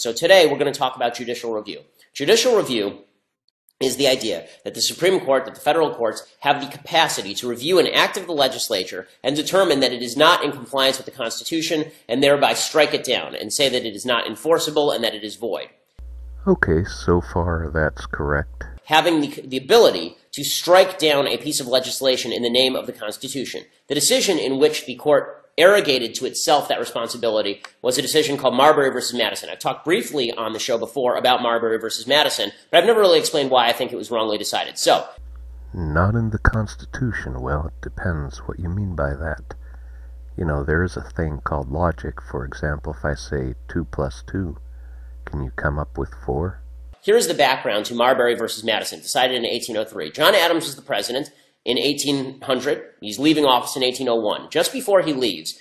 So today we're going to talk about judicial review. Judicial review is the idea that the Supreme Court, that the federal courts have the capacity to review an act of the legislature and determine that it is not in compliance with the Constitution and thereby strike it down and say that it is not enforceable and that it is void. Okay, so far that's correct. Having the ability to strike down a piece of legislation in the name of the Constitution. The decision in which the court arrogated to itself that responsibility was a decision called Marbury versus Madison. I've talked briefly on the show before about Marbury versus Madison, but I've never really explained why I think it was wrongly decided. So, not in the Constitution. Well, it depends what you mean by that. You know, there is a thing called logic. For example, if I say 2 plus 2, can you come up with 4? Here is the background to Marbury versus Madison, decided in 1803. John Adams was the president in 1800. He's leaving office in 1801. Just before he leaves,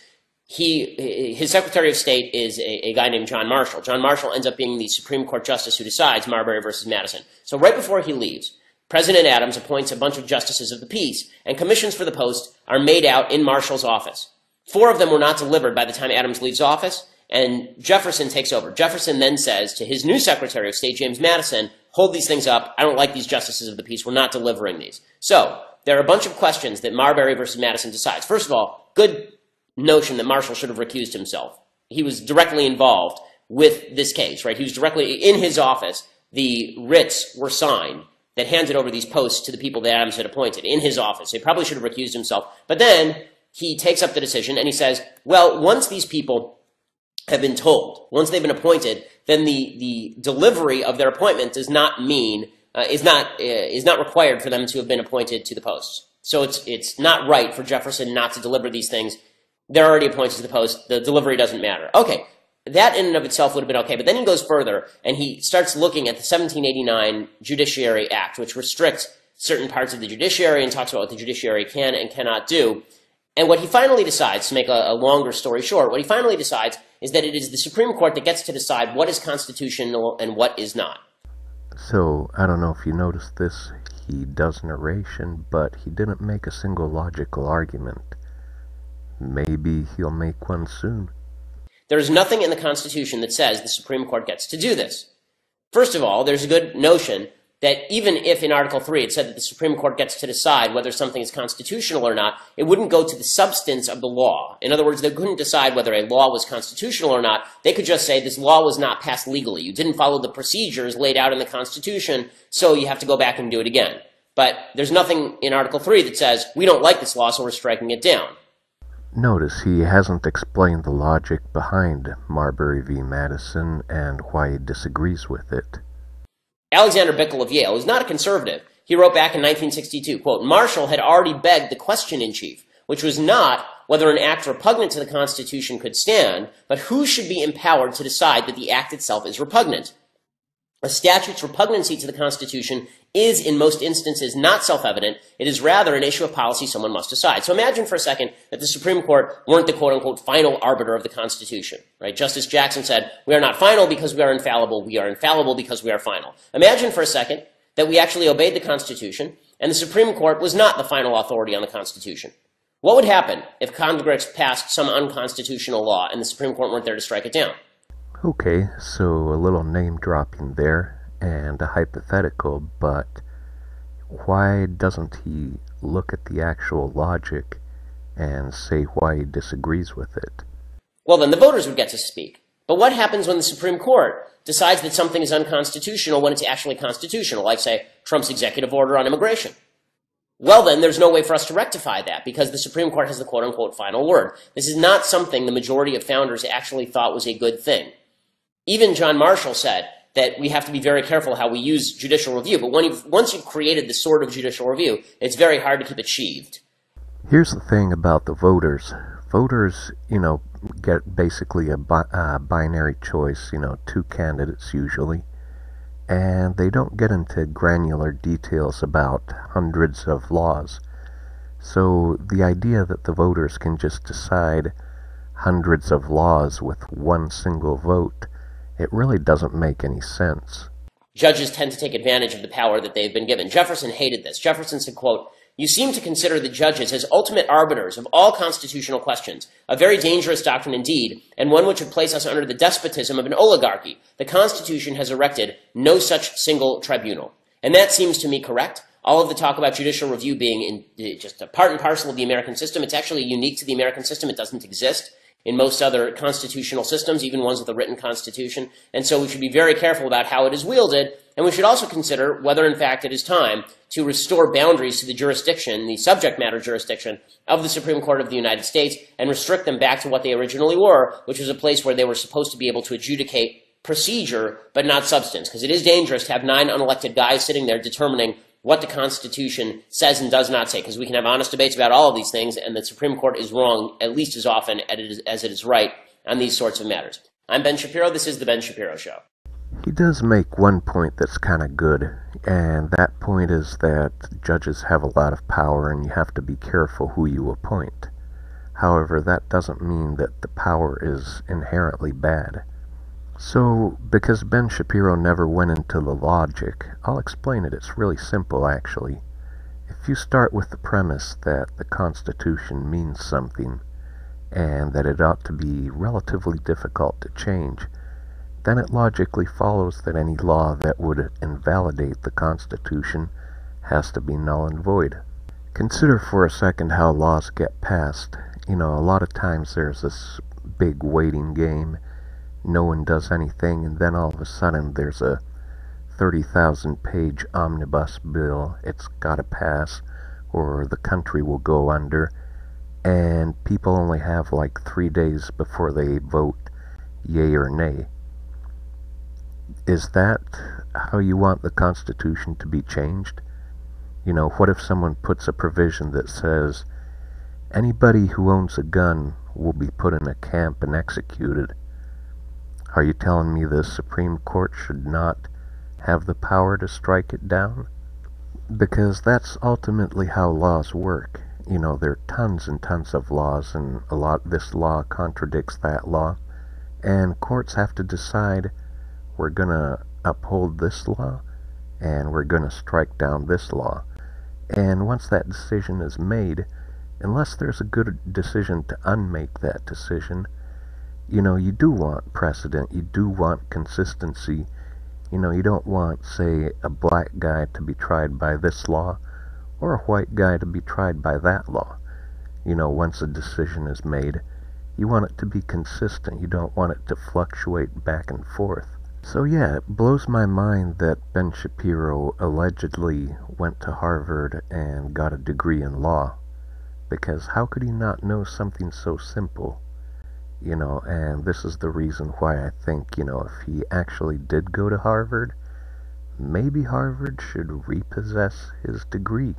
his Secretary of State is a guy named John Marshall. John Marshall ends up being the Supreme Court justice who decides Marbury versus Madison. So right before he leaves, President Adams appoints a bunch of justices of the peace, and commissions for the post are made out in Marshall's office. 4 of them were not delivered by the time Adams leaves office, and Jefferson takes over. Jefferson then says to his new Secretary of State, James Madison, hold these things up. I don't like these justices of the peace. We're not delivering these. So there are a bunch of questions that Marbury versus Madison decides. First of all, good notion that Marshall should have recused himself. He was directly involved with this case, right? He was directly in his office. The writs were signed that handed over these posts to the people that Adams had appointed in his office. So he probably should have recused himself. But then he takes up the decision and he says, well, once these people have been told, once they've been appointed, then the delivery of their appointment does not mean is not required for them to have been appointed to the posts. So it's not right for Jefferson not to deliver these things. They're already appointed to the post. The delivery doesn't matter. Okay, that in and of itself would have been okay. But then he goes further and he starts looking at the 1789 Judiciary Act, which restricts certain parts of the judiciary and talks about what the judiciary can and cannot do. And what he finally decides, to make a longer story short, what he finally decides is that it is the Supreme Court that gets to decide what is constitutional and what is not. So, I don't know if you noticed this, he does narration, but he didn't make a single logical argument. Maybe he'll make one soon. There is nothing in the Constitution that says the Supreme Court gets to do this. First of all, there's a good notion that even if in Article 3 it said that the Supreme Court gets to decide whether something is constitutional or not, it wouldn't go to the substance of the law. In other words, they couldn't decide whether a law was constitutional or not. They could just say this law was not passed legally. You didn't follow the procedures laid out in the Constitution, so you have to go back and do it again. But there's nothing in Article 3 that says, we don't like this law, so we're striking it down. Notice he hasn't explained the logic behind Marbury v. Madison and why he disagrees with it. Alexander Bickel of Yale is not a conservative. He wrote back in 1962, quote, Marshall had already begged the question in chief, which was not whether an act repugnant to the Constitution could stand, but who should be empowered to decide that the act itself is repugnant. A statute's repugnancy to the Constitution is, in most instances, not self-evident. It is rather an issue of policy someone must decide. So imagine for a second that the Supreme Court weren't the quote-unquote final arbiter of the Constitution, right? Justice Jackson said, we are not final because we are infallible. We are infallible because we are final. Imagine for a second that we actually obeyed the Constitution and the Supreme Court was not the final authority on the Constitution. What would happen if Congress passed some unconstitutional law and the Supreme Court weren't there to strike it down? Okay, so a little name dropping there and a hypothetical, but why doesn't he look at the actual logic and say why he disagrees with it? Well, then the voters would get to speak. But what happens when the Supreme Court decides that something is unconstitutional when it's actually constitutional, like, say, Trump's executive order on immigration? Well, then, there's no way for us to rectify that because the Supreme Court has the quote-unquote final word. This is not something the majority of founders actually thought was a good thing. Even John Marshall said that we have to be very careful how we use judicial review, but once you've created the sort of judicial review, it's very hard to keep it sheathed. Here's the thing about the voters. Voters, get basically a binary choice, 2 candidates usually, and they don't get into granular details about hundreds of laws. So the idea that the voters can just decide hundreds of laws with one single vote, it really doesn't make any sense. Judges tend to take advantage of the power that they've been given. Jefferson hated this. Jefferson said, quote, You seem to consider the judges as ultimate arbiters of all constitutional questions, a very dangerous doctrine indeed, and one which would place us under the despotism of an oligarchy. The Constitution has erected no such single tribunal. And that seems to me correct. All of the talk about judicial review being just a part and parcel of the American system, it's actually unique to the American system. It doesn't exist in most other constitutional systems, even ones with a written constitution. And so we should be very careful about how it is wielded. And we should also consider whether, in fact, it is time to restore boundaries to the jurisdiction, the subject matter jurisdiction of the Supreme Court of the United States, and restrict them back to what they originally were, which was a place where they were supposed to be able to adjudicate procedure, but not substance. Because it is dangerous to have 9 unelected guys sitting there determining what the Constitution says and does not say, because we can have honest debates about all of these things, and the Supreme Court is wrong at least as often as it is right on these sorts of matters. I'm Ben Shapiro. This is The Ben Shapiro Show. He does make one point that's kind of good, and that point is that judges have a lot of power and you have to be careful who you appoint. However, that doesn't mean that the power is inherently bad. So, because Ben Shapiro never went into the logic, I'll explain it. It's really simple, actually. If you start with the premise that the Constitution means something, and that it ought to be relatively difficult to change, then it logically follows that any law that would invalidate the Constitution has to be null and void. Consider for a second how laws get passed. A lot of times there's this big waiting game. No one does anything, and then all of a sudden there's a 30,000-page omnibus bill. It's got to pass, or the country will go under, and people only have like 3 days before they vote yay or nay. Is that how you want the Constitution to be changed? What if someone puts a provision that says anybody who owns a gun will be put in a camp and executed? Are you telling me the Supreme Court should not have the power to strike it down? Because that's ultimately how laws work. There are tons and tons of laws, and this law contradicts that law, and courts have to decide, we're going to uphold this law, and we're going to strike down this law. And once that decision is made, unless there's a good decision to unmake that decision, you do want precedent, you do want consistency. You don't want, say, a black guy to be tried by this law, or a white guy to be tried by that law. Once a decision is made, you want it to be consistent. You don't want it to fluctuate back and forth. So yeah, it blows my mind that Ben Shapiro allegedly went to Harvard and got a degree in law, because how could he not know something so simple? And this is the reason why I think, if he actually did go to Harvard, maybe Harvard should repossess his degree.